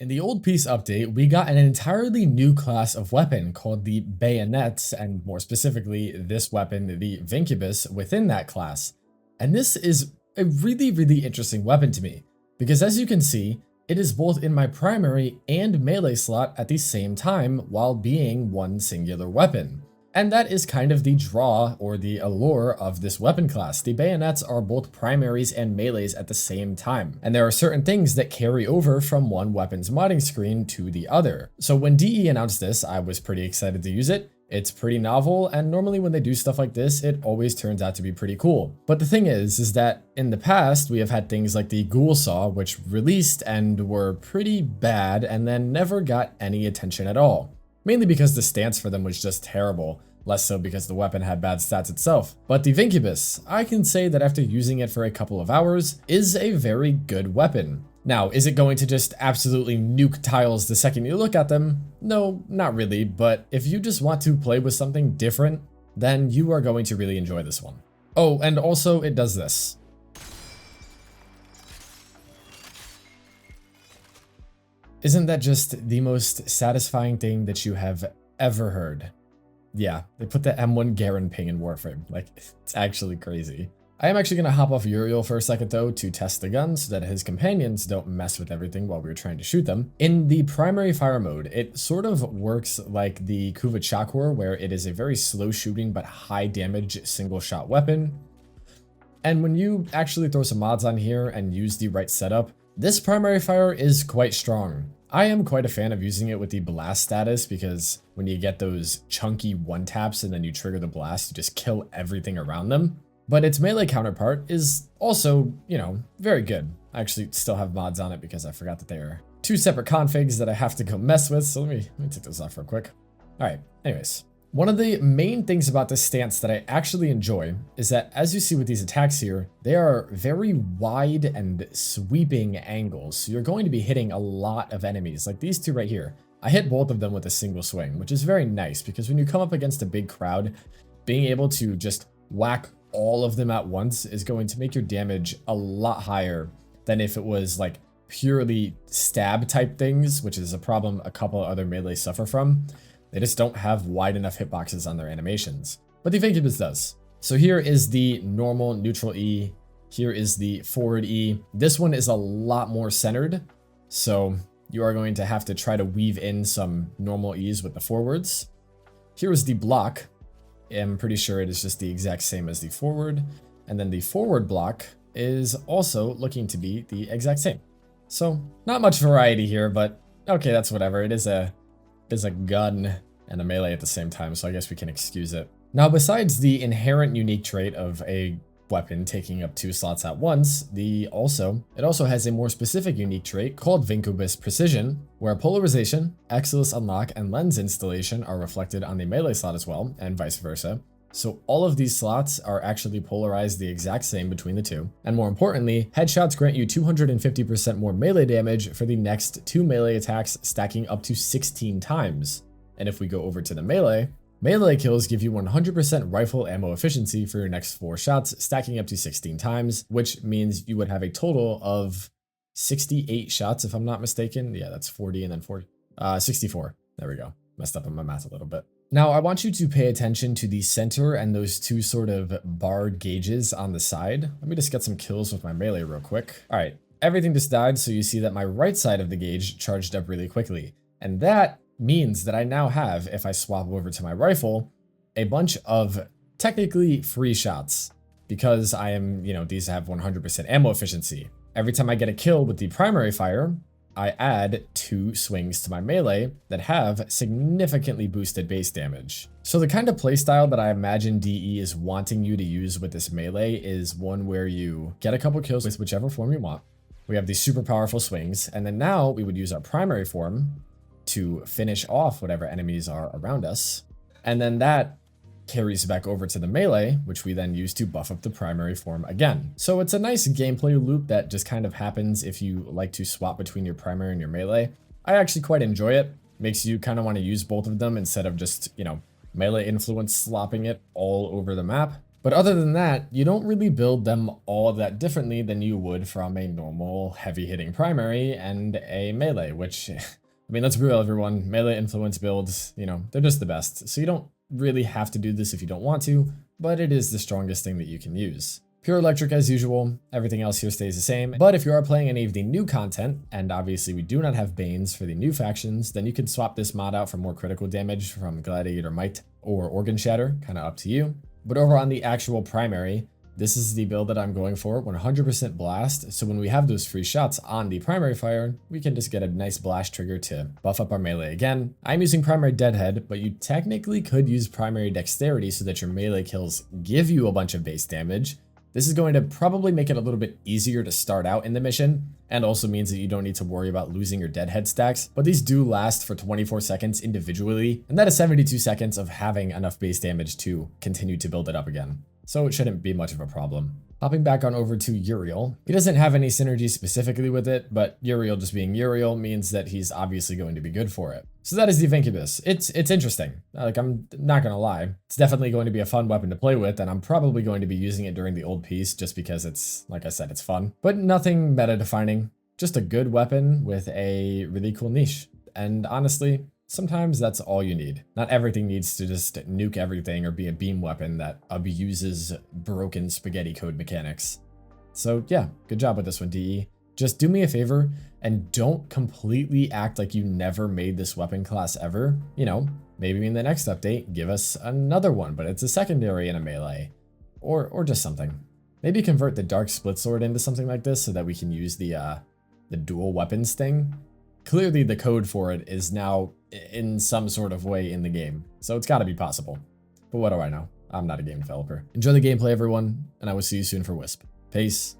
In the old piece update, we got an entirely new class of weapon called the bayonets, and more specifically, this weapon, the Vinquibus, within that class. And this is a really interesting weapon to me, because as you can see, it is both in my primary and melee slot at the same time while being one singular weapon. And that is kind of the draw or the allure of this weapon class. The bayonets are both primaries and melees at the same time. And there are certain things that carry over from one weapon's modding screen to the other. So when DE announced this, I was pretty excited to use it. It's pretty novel, and normally when they do stuff like this, it always turns out to be pretty cool. But the thing is that in the past, we have had things like the ghoul saw, which released and were pretty bad and then never got any attention at all. Mainly because the stance for them was just terrible, less so because the weapon had bad stats itself. But the Vinquibus, I can say that after using it for a couple of hours, is a very good weapon. Now, is it going to just absolutely nuke tiles the second you look at them? No, not really, but if you just want to play with something different, then you are going to really enjoy this one. Oh, and also it does this. Isn't that just the most satisfying thing that you have ever heard? Yeah, they put the M1 Garen ping in Warframe. Like, it's actually crazy. I am actually going to hop off Uriel for a second though to test the gun so that his companions don't mess with everything while we were trying to shoot them. In the primary fire mode, it sort of works like the Kuvachakor, where it is a very slow shooting but high damage single shot weapon. And when you actually throw some mods on here and use the right setup, this primary fire is quite strong. I am quite a fan of using it with the blast status because when you get those chunky one taps and then you trigger the blast, you just kill everything around them. But its melee counterpart is also, very good. I actually still have mods on it because I forgot that they are two separate configs that I have to go mess with. So let me take those off real quick. All right, anyways. One of the main things about this stance that I actually enjoy is that, as you see with these attacks here, they are very wide and sweeping angles. So you're going to be hitting a lot of enemies, like these two right here. I hit both of them with a single swing, which is very nice because when you come up against a big crowd, being able to just whack all of them at once is going to make your damage a lot higher than if it was like purely stab type things, which is a problem a couple other melee suffer from. They just don't have wide enough hitboxes on their animations. But the Vinquibus does. So here is the normal neutral E. Here is the forward E. This one is a lot more centered. So you are going to have to try to weave in some normal E's with the forwards. Here is the block. I'm pretty sure it is just the exact same as the forward. And then the forward block is also looking to be the exact same. So not much variety here, but okay, that's whatever. It is a gun and a melee at the same time, so I guess we can excuse it. Now, besides the inherent unique trait of a weapon taking up 2 slots at once, it also has a more specific unique trait called Vinquibus Precision, where polarization, Exilus Unlock, and lens installation are reflected on the melee slot as well, and vice versa. So all of these slots are actually polarized the exact same between the two. And more importantly, headshots grant you 250% more melee damage for the next 2 melee attacks, stacking up to 16 times. And if we go over to the melee kills give you 100% rifle ammo efficiency for your next 4 shots, stacking up to 16 times, which means you would have a total of 68 shots, if I'm not mistaken. Yeah, that's 40 and then 40. 64. There we go. Messed up on my math a little bit. Now, I want you to pay attention to the center and those 2 sort of barred gauges on the side. Let me just get some kills with my melee real quick. All right, everything just died, so you see that my right side of the gauge charged up really quickly. And that means that I now have, if I swap over to my rifle, a bunch of technically free shots because I am, these have 100% ammo efficiency. Every time I get a kill with the primary fire, I add 2 swings to my melee that have significantly boosted base damage. So the kind of playstyle that I imagine DE is wanting you to use with this melee is one where you get a couple kills with whichever form you want. We have these super powerful swings, and then now we would use our primary form to finish off whatever enemies are around us. And then that carries back over to the melee, which we then use to buff up the primary form again. So it's a nice gameplay loop that just kind of happens if you like to swap between your primary and your melee. I actually quite enjoy it. Makes you kind of want to use both of them instead of just, melee influence slopping it all over the map. But other than that, you don't really build them all that differently than you would from a normal heavy hitting primary and a melee, which, I mean, let's be real, everyone. Melee influence builds, you know, they're just the best. So you don't really have to do this if you don't want to, but it is the strongest thing that you can use. Pure electric as usual, everything else here stays the same, but if you are playing any of the new content, and obviously we do not have Banes for the new factions, then you can swap this mod out for more critical damage from Gladiator Might or Organ Shatter, kind of up to you. But over on the actual primary, this is the build that I'm going for, 100% blast, so when we have those free shots on the primary fire, we can just get a nice blast trigger to buff up our melee again. I'm using primary deadhead, but you technically could use primary dexterity so that your melee kills give you a bunch of base damage. This is going to probably make it a little bit easier to start out in the mission, and also means that you don't need to worry about losing your deadhead stacks, but these do last for 24 seconds individually, and that is 72 seconds of having enough base damage to continue to build it up again. So it shouldn't be much of a problem. Hopping back on over to Uriel, he doesn't have any synergy specifically with it, but Uriel just being Uriel means that he's obviously going to be good for it. So that is the Vinquibus. It's interesting. Like, I'm not gonna lie. It's definitely going to be a fun weapon to play with, and I'm probably going to be using it during the old piece just because it's, like I said, it's fun. But nothing meta defining. Just a good weapon with a really cool niche. And honestly, sometimes that's all you need. Not everything needs to just nuke everything or be a beam weapon that abuses broken spaghetti code mechanics. So yeah, good job with this one, DE. Just do me a favor and don't completely act like you never made this weapon class ever. You know, maybe in the next update, give us another one, but it's a secondary and a melee. Or just something. Maybe convert the Dark Split Sword into something like this so that we can use the dual weapons thing. Clearly the code for it is now in some sort of way in the game, so it's gotta be possible. But what do I know? I'm not a game developer. Enjoy the gameplay, everyone, and I will see you soon for Wisp. Peace.